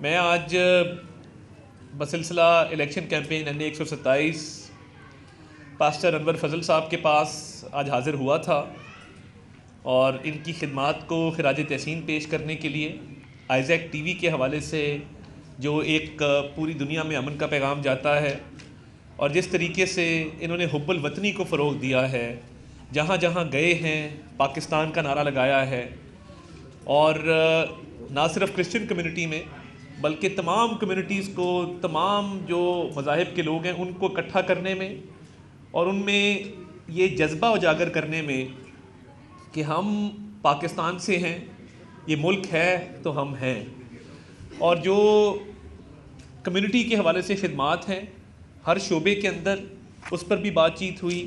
मैं आज बसिलसिला election campaign NA 127 pastor Anwar Fazal साहब के पास आज हाज़िर हुआ था और इनकी खिदमात को खिराज तहसीन पेश करने के लिए आइज़ैक टीवी के हवाले से जो एक पूरी दुनिया में अमन का पैगाम जाता है और जिस तरीके से इन्होंने हुब्बुल वतनी को फ़रोग़ दिया है, जहाँ जहाँ गए हैं पाकिस्तान का नारा लगाया है और ना सिर्फ क्रिश्चियन कम्युनिटी में बल्कि तमाम कम्युनिटीज़ को, तमाम जो मज़ाहिब के लोग हैं उनको इकट्ठा करने में और उनमें ये जज्बा उजागर करने में कि हम पाकिस्तान से हैं, ये मुल्क है तो हम हैं। और जो कम्युनिटी के हवाले से खिदमात हैं हर शोबे के अंदर, उस पर भी बातचीत हुई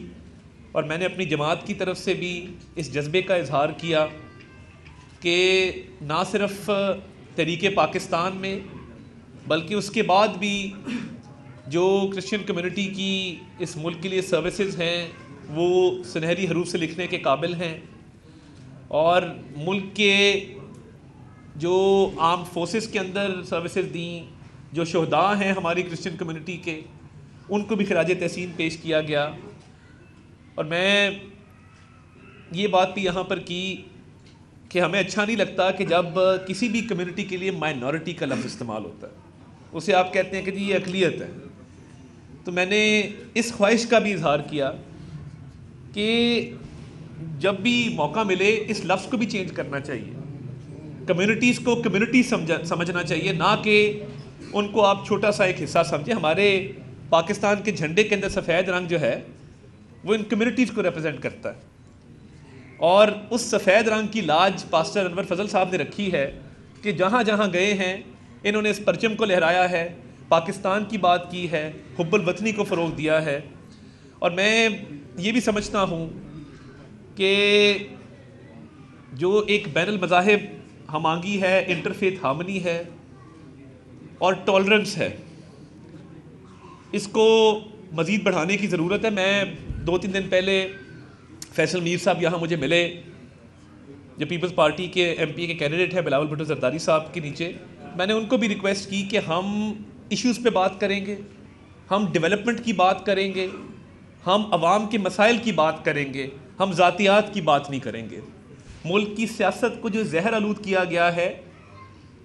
और मैंने अपनी जमात की तरफ से भी इस जज्बे का इजहार किया कि ना सिर्फ तहरीक पाकिस्तान में बल्कि उसके बाद भी जो क्रिश्चियन कम्युनिटी की इस मुल्क के लिए सर्विसेज हैं वो सुनहरी हरूफ से लिखने के काबिल हैं और मुल्क के जो आर्म्ड फोर्सेस के अंदर सर्विसेज दी, जो शहदा हैं हमारी क्रिश्चियन कम्युनिटी के, उनको भी खिराज तहसीन पेश किया गया। और मैं ये बात भी यहाँ पर की कि हमें अच्छा नहीं लगता कि जब किसी भी कम्युनिटी के लिए माइनॉरिटी का लफ्ज़ इस्तेमाल होता है, उसे आप कहते हैं कि जी ये अक़लियत है। तो मैंने इस ख्वाहिश का भी इजहार किया कि जब भी मौका मिले इस लफ्ज़ को भी चेंज करना चाहिए, कम्युनिटीज़ को कम्युनिटी समझना चाहिए, ना कि उनको आप छोटा सा एक हिस्सा समझें। हमारे पाकिस्तान के झंडे के अंदर सफ़ेद रंग जो है वो इन कम्युनिटीज़ को रिप्रेजेंट करता है और उस सफ़ेद रंग की लाज पास्टर अनवर फजल साहब ने रखी है कि जहाँ जहाँ गए हैं इन्होंने इस परचम को लहराया है, पाकिस्तान की बात की है, हुब्बुल वतनी को फ़रोग़ दिया है। और मैं ये भी समझता हूँ कि जो एक बैनुल मज़ाहिब हमांगी है, इंटरफेथ हार्मनी है और टॉलरेंस है, इसको मज़ीद बढ़ाने की ज़रूरत है। मैं 2-3 दिन पहले फैसल मीर साहब यहाँ मुझे मिले, जो पीपल्स पार्टी के MP के कैंडिडेट हैं बिलावल भुट्टो जरदारी साहब के नीचे। मैंने उनको भी रिक्वेस्ट की कि हम इश्यूज़ पे बात करेंगे, हम डेवलपमेंट की बात करेंगे, हम अवाम के मसाइल की बात करेंगे, हम ज़ातियात की बात नहीं करेंगे। मुल्क की सियासत को जो जहर आलूद किया गया है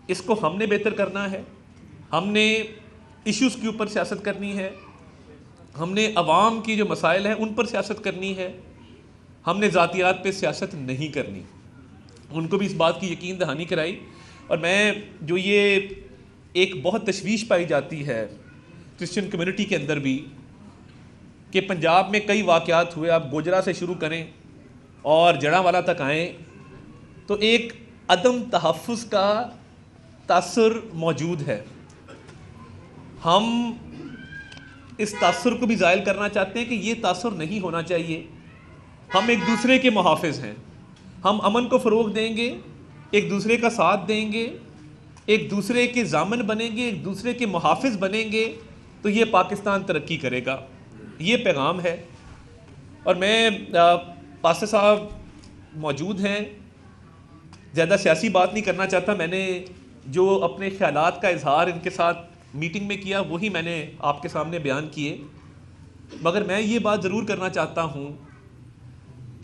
इसको हमने बेहतर करना है, हमने इश्यूज़ के ऊपर सियासत करनी है, हमने अवाम की जो मसाइल हैं उन पर सियासत करनी है, हमने ज़ातियात पे सियासत नहीं करनी। उनको भी इस बात की यकीन दहानी कराई। और मैं जो ये एक बहुत तशवीश पाई जाती है क्रिश्चियन कम्युनिटी के अंदर भी कि पंजाब में कई वाक़यात हुए, आप गोजरा से शुरू करें और जड़ांवाला तक आएँ तो एक अदम तहफ़्फ़ुज़ का तासुर मौजूद है। हम इस तासुर को भी ज़ायल करना चाहते हैं कि ये तासुर नहीं होना चाहिए। हम एक दूसरे के मुहाफ़िज़ हैं, हम अमन को फ़रोग़ देंगे, एक दूसरे का साथ देंगे, एक दूसरे के ज़ामन बनेंगे, एक दूसरे के मुहाफ़िज़ बनेंगे तो ये पाकिस्तान तरक्की करेगा। ये पैगाम है। और मैं पास्टर साहब मौजूद हैं, ज़्यादा सियासी बात नहीं करना चाहता। मैंने जो अपने ख़यालात का इजहार इनके साथ मीटिंग में किया वही मैंने आपके सामने बयान किए, मगर मैं ये बात ज़रूर करना चाहता हूँ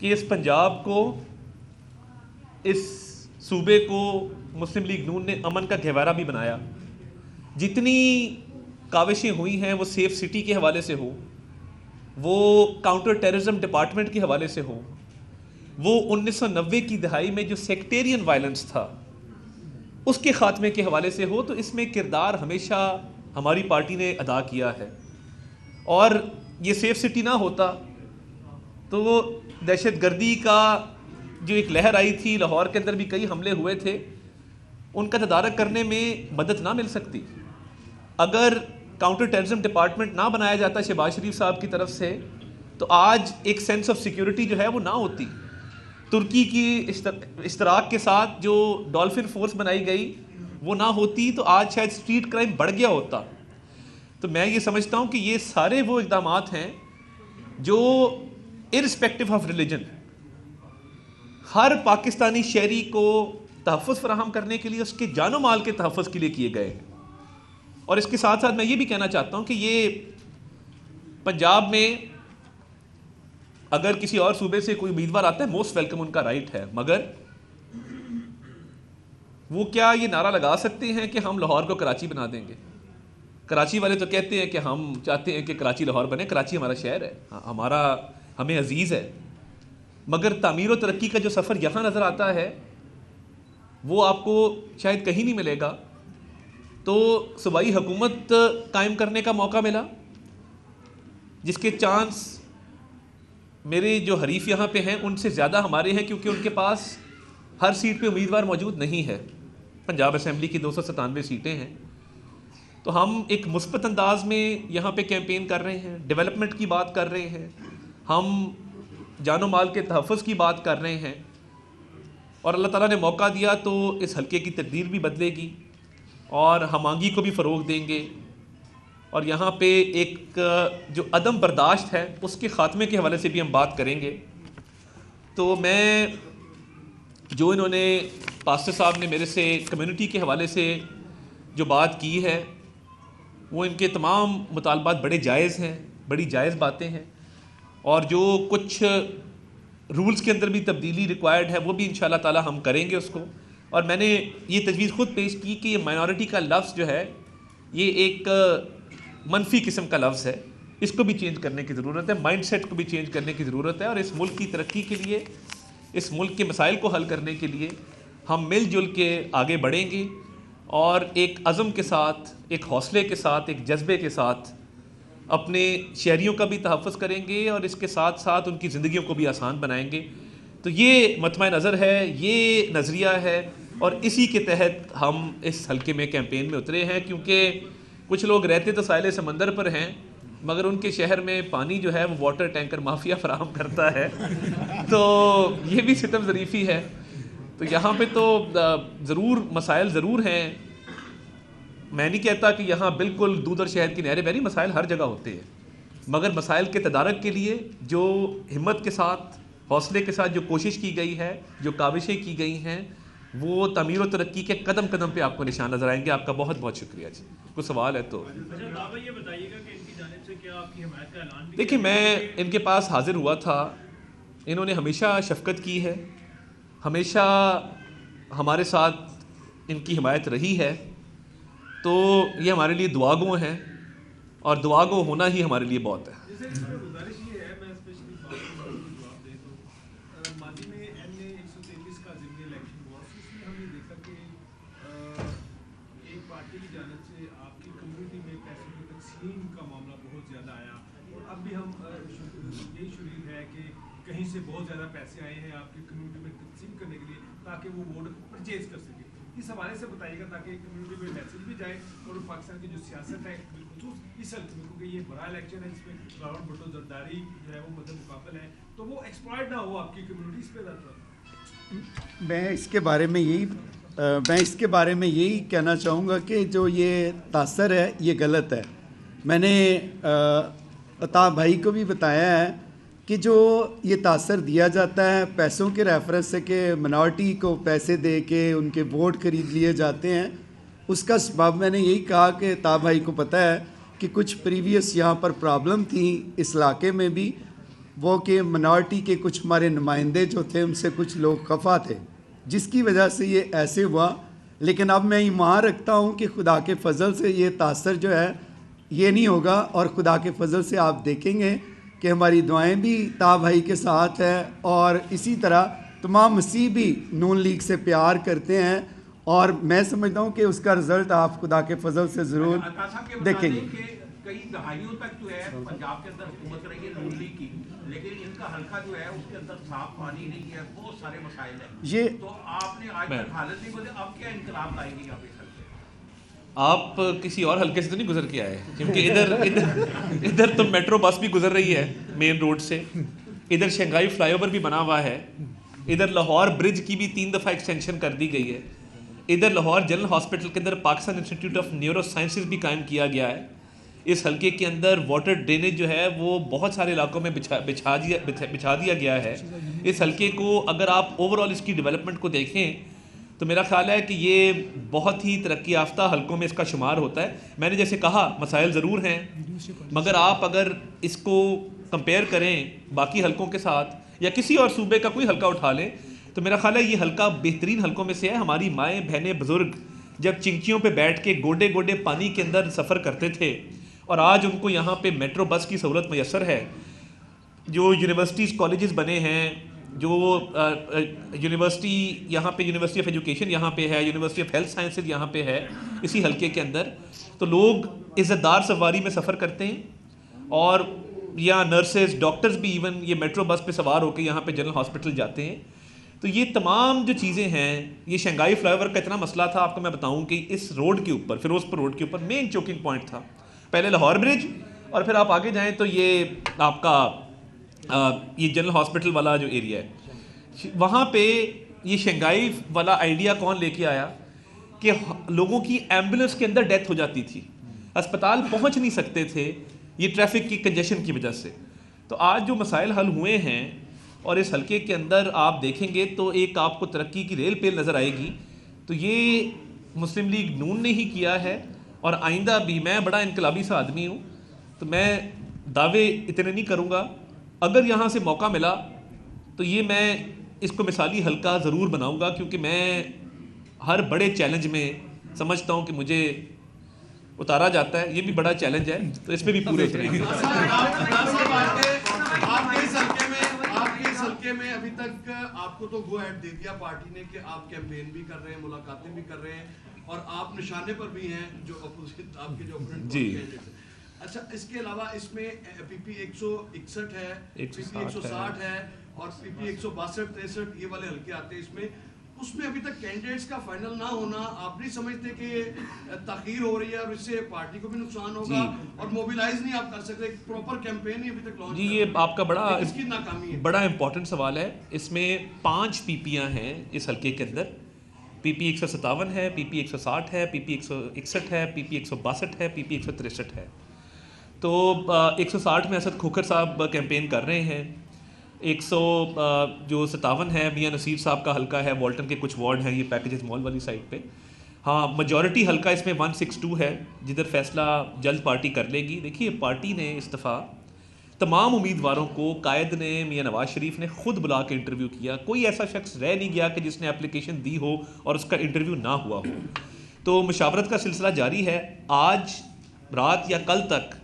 कि इस पंजाब को, इस सूबे को मुस्लिम लीग नून ने अमन का गहवारा भी बनाया। जितनी काविशें हुई हैं वो सेफ सिटी के हवाले से हो, वो काउंटर टेररिज्म डिपार्टमेंट के हवाले से हो, वो 1990 की दहाई में जो सेक्टेरियन वायलेंस था उसके ख़ात्मे के हवाले से हो, तो इसमें किरदार हमेशा हमारी पार्टी ने अदा किया है। और ये सेफ सिटी ना होता तो दहशत गर्दी का जो एक लहर आई थी, लाहौर के अंदर भी कई हमले हुए थे, उनका तदारक करने में मदद ना मिल सकती। अगर काउंटर टेररिज्म डिपार्टमेंट ना बनाया जाता शहबाज शरीफ साहब की तरफ से तो आज एक सेंस ऑफ सिक्योरिटी जो है वो ना होती। तुर्की की इश्तराक के साथ जो डॉल्फिन फोर्स बनाई गई वो ना होती तो आज शायद स्ट्रीट क्राइम बढ़ गया होता। तो मैं ये समझता हूँ कि ये सारे वो इक़दामात हैं जो इर्रिस्पेक्टिव ऑफ रिलीजन हर पाकिस्तानी शहरी को तहफ़्फ़ुज़ फ़राहम करने के लिए, उसके जानो माल के तहफ़्फ़ुज़ के लिए किए गए हैं। और इसके साथ साथ मैं ये भी कहना चाहता हूँ कि ये पंजाब में अगर किसी और सूबे से कोई उम्मीदवार आता है, मोस्ट वेलकम, उनका राइट है, मगर वो क्या ये नारा लगा सकते हैं कि हम लाहौर को कराची बना देंगे? कराची वाले तो कहते हैं कि हम चाहते हैं कि कराची लाहौर बने, कराची हमारा शहर है, हमारा हमें अजीज़ है, मगर तामीर और तरक्की का जो सफ़र यहाँ नज़र आता है वो आपको शायद कहीं नहीं मिलेगा। तो सूबाई हुकूमत कायम करने का मौका मिला, जिसके चांस मेरे जो हरीफ यहाँ पे हैं उनसे ज़्यादा हमारे हैं, क्योंकि उनके पास हर सीट पे उम्मीदवार मौजूद नहीं है। पंजाब असेंबली की 297 सीटें हैं, तो हम एक मुस्बत अंदाज में यहाँ पे कैंपेन कर रहे हैं, डेवलपमेंट की बात कर रहे हैं, हम जानो माल के तहफ़्फ़ुज़ की बात कर रहे हैं, और अल्लाह ताला ने मौका दिया तो इस हल्के की तकदीर भी बदलेगी और हम आंगी को भी फ़रोग़ देंगे, और यहाँ पे एक जो अदम बर्दाश्त है उसके ख़ात्मे के हवाले से भी हम बात करेंगे। तो मैं जो इन्होंने पास्टर साहब ने मेरे से कम्युनिटी के हवाले से जो बात की है, वो इनके तमाम मुतालबात बड़े जायज़ हैं, बड़ी जायज़ बातें हैं, और जो कुछ रूल्स के अंदर भी तब्दीली रिक्वायर्ड है वो भी इंशाल्लाह ताला हम करेंगे उसको। और मैंने ये तजवीज़ ख़ुद पेश की कि ये माइनॉरिटी का लफ्ज़ जो है ये एक मनफी किस्म का लफ्ज़ है, इसको भी चेंज करने की ज़रूरत है, माइंडसेट को भी चेंज करने की ज़रूरत है, और इस मुल्क की तरक्की के लिए, इस मुल्क के मसाइल को हल करने के लिए हम मिलजुल के आगे बढ़ेंगे और एक अज़म के साथ, एक हौसले के साथ, एक जज्बे के साथ अपने शहरियों का भी तहफ़्फ़ुज़ करेंगे और इसके साथ साथ उनकी ज़िंदगियों को भी आसान बनाएंगे। तो ये मतमा नज़र है, ये नज़रिया है, और इसी के तहत हम इस हल्के में कैंपेन में उतरे हैं, क्योंकि कुछ लोग रहते तो साहिल समंदर पर हैं, मगर उनके शहर में पानी जो है वो वाटर टैंकर माफिया फराहम करता है, तो ये भी सितम ज़रीफ़ी है। तो यहाँ पे तो ज़रूर मसाइल ज़रूर हैं, मैं नहीं कहता कि यहाँ बिल्कुल दूध और शहद की नहरें बहरी, मसाइल हर जगह होते हैं, मगर मसाइल के तदारक के लिए जो हिम्मत के साथ, हौसले के साथ जो कोशिश की गई है, जो काविशें की गई हैं, वो तमीर और तरक्की के कदम कदम पे आपको निशान नज़र आएंगे। आपका बहुत बहुत शुक्रिया जी। कुछ सवाल है तो देखिए, मैं इनके पास हाजिर हुआ था, इन्होंने हमेशा शफ़क़त की है, हमेशा हमारे साथ इनकी हिमायत रही है, तो ये हमारे लिए दुआगो हैं, और दुआगो होना ही हमारे लिए बहुत है। कहीं से बहुत ज़्यादा पैसे आए हैं आपकी कम्युनिटी में तकसीम करने के लिए, ताकि वो वोट परचेज कर सके। इस हवाले से बताइएगा ताकि कम्युनिटी में मैसेज भी जाए और पाकिस्तान की जो सियासत है इस हल्के में, क्योंकि ये बड़ा इलेक्शन है, इसमें बिलावल भुट्टो जरदारी जो है वो मद्दे मुकाबल है, तो वो एक्सप्लॉइट ना हो आपकी कम्युनिटी इस पर। मैं इसके बारे में यही कहना चाहूँगा कि जो ये तासर है ये गलत है। मैंने अता भाई को भी बताया है कि जो ये तासर दिया जाता है पैसों के रेफरेंस से, कि मिनॉरिटी को पैसे दे के उनके वोट खरीद लिए जाते हैं, उसका सबब मैंने यही कहा कि ता भाई को पता है कि कुछ प्रीवियस यहाँ पर प्रॉब्लम थी इस इलाके में भी, वो कि मिनॉरिटी के कुछ हमारे नुमाइंदे जो थे उनसे कुछ लोग खफा थे, जिसकी वजह से ये ऐसे हुआ। लेकिन अब मैं ईमान रखता हूँ कि खुदा के फजल से ये तासर जो है ये नहीं होगा, और खुदा के फजल से आप देखेंगे कि हमारी दुआएं भी ता भाई के साथ है, और इसी तरह तमाम मसीह भी नून लीग से प्यार करते हैं, और मैं समझता हूँ कि उसका रिज़ल्ट आप खुदा के फजल से ज़रूर देखेंगे। कई दहाइयों तक जो है पंजाब के अंदर हुकूमत रही है नून लीग की, लेकिन इनका हल्का जो है उसके अंदर साफ पानी नहीं है, बहुत सारे मसाइल हैं। ये तो आपने आज तक हालत नहीं बदली, अब क्या इनकलाब लाएंगे यहाँ पे? आप किसी और हल्के से तो नहीं गुजर के आए, क्योंकि इधर तो मेट्रो बस भी गुजर रही है मेन रोड से, इधर शंघाई फ्लाईओवर भी बना हुआ है, इधर लाहौर ब्रिज की भी 3 दफ़ा एक्सटेंशन कर दी गई है, इधर लाहौर जनरल हॉस्पिटल के अंदर Pakistan institute of neuro sciences भी कायम किया गया है। इस हल्के के अंदर वाटर ड्रेनेज जो है वो बहुत सारे इलाकों में बिछा दिया गया है। इस हल्के को अगर आप ओवरऑल इसकी डेवलपमेंट को देखें तो मेरा ख्याल है कि ये बहुत ही तरक्की याफ्ता हलकों में इसका शुमार होता है। मैंने जैसे कहा मसाइल ज़रूर हैं, मगर आप अगर इसको कंपेयर करें बाकी हलकों के साथ या किसी और सूबे का कोई हलका उठा लें तो मेरा ख्याल है ये हलका बेहतरीन हलकों में से है। हमारी माएँ बहनें बुज़ुर्ग जब चिंकियों पे बैठ के गोडे गोडे पानी के अंदर सफ़र करते थे और आज उनको यहाँ पे मेट्रो बस की सहूलत मैसर है, जो यूनिवर्सिटीज़ कॉलेजेस बने हैं, जो यूनिवर्सिटी यहाँ पे यूनिवर्सिटी ऑफ एजुकेशन यहाँ पे है, यूनिवर्सिटी ऑफ हेल्थ साइंसेज यहाँ पे है इसी हलके के अंदर, तो लोग इज़्ज़तदार सवारी में सफ़र करते हैं और या नर्सेज डॉक्टर्स भी इवन ये मेट्रो बस पे सवार होकर यहाँ पे जनरल हॉस्पिटल जाते हैं। तो ये तमाम जो चीज़ें हैं, ये शंघाई फ्लाईओवर का इतना मसला था, आपको मैं बताऊं कि इस रोड के ऊपर, फिरोजपुर रोड के ऊपर मेन चोकिंग पॉइंट था, पहले लाहौर ब्रिज और फिर आप आगे जाएं तो ये आपका ये जनरल हॉस्पिटल वाला जो एरिया है, वहाँ पे ये शंघाई वाला आइडिया कौन लेके आया कि लोगों की एम्बुलेंस के अंदर डेथ हो जाती थी, अस्पताल पहुँच नहीं सकते थे ये ट्रैफिक की कंजेशन की वजह से। तो आज जो मसाइल हल हुए हैं और इस हलके के अंदर आप देखेंगे तो एक आपको तरक्की की रेल पेल नज़र आएगी। तो ये मुस्लिम लीग नून ने ही किया है और आइंदा भी, मैं बड़ा इनकलाबी सा आदमी हूँ तो मैं दावे इतने नहीं करूँगा, अगर यहाँ से मौका मिला तो ये मैं इसको मिसाली हलका ज़रूर बनाऊँगा, क्योंकि मैं हर बड़े चैलेंज में समझता हूँ कि मुझे उतारा जाता है, ये भी बड़ा चैलेंज है तो इस पर भी पूरे उतरेंगे। हल्के में अभी तक आपको तो गो एड दे दिया पार्टी ने कि आप कैंपेन भी कर रहे हैं, मुलाकातें भी कर रहे हैं और आप निशाने पर भी हैं जो अपोजिट आपके जो ओपोनेंट कैंडिडेट हैं। अच्छा, इसके अलावा इसमें पीपी 161 है, पीपी 160 है और पीपी 162-63 ये वाले हल्के आते हैं इसमें, उसमें अभी तक कैंडिडेट्स का फाइनल ना होना, आप नहीं समझते कि ताखीर हो रही है और इससे पार्टी को भी नुकसान होगा और मोबिलाइज नहीं आप कर सकते, प्रॉपर कैंपेन ही अभी तक लॉन्च जी, ये आपका इसकी नाकामी है। बड़ा इंपॉर्टेंट सवाल है। इसमें 5 पीपियाँ हैं इस हलके के अंदर, पीपी 157 है, पीपी 160 है, पीपी 161 है, पीपी 162 है, पीपी 163 है। तो 160 में असद खोखर साहब कैंपेन कर रहे हैं, 157 है मियां नसीर साहब का हलका है, वॉल्टन के कुछ वार्ड हैं, ये पैकेजेस मॉल वाली साइड पे। हाँ, मेजॉरिटी हलका इसमें 162 है जिधर फैसला जल्द पार्टी कर लेगी। देखिए, पार्टी ने इस दफ़ा तमाम उम्मीदवारों को कायद ने, मियां नवाज शरीफ ने खुद बुला के इंटरव्यू किया, कोई ऐसा शख्स रह नहीं गया कि जिसने एप्लीकेशन दी हो और उसका इंटरव्यू ना हुआ हो। तो मुशावरत का सिलसिला जारी है। आज रात या कल तक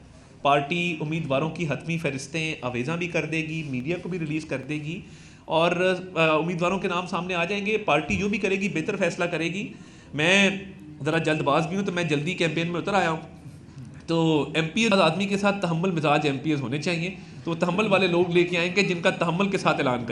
पार्टी उम्मीदवारों की हतमी फ़हरिस्तें अवेज़ा भी कर देगी, मीडिया को भी रिलीज़ कर देगी और उम्मीदवारों के नाम सामने आ जाएंगे। पार्टी जो भी करेगी बेहतर फ़ैसला करेगी। मैं ज़रा जल्दबाज भी हूँ तो मैं जल्दी कैंपेन में उतर आया हूँ। तो एमपी आदमी के साथ तहम्मुल मिजाज एमपीएस होने चाहिए, तो तहम्मुल वाले लोग लेके आएंगे जिनका तहम्मुल के साथ ऐलान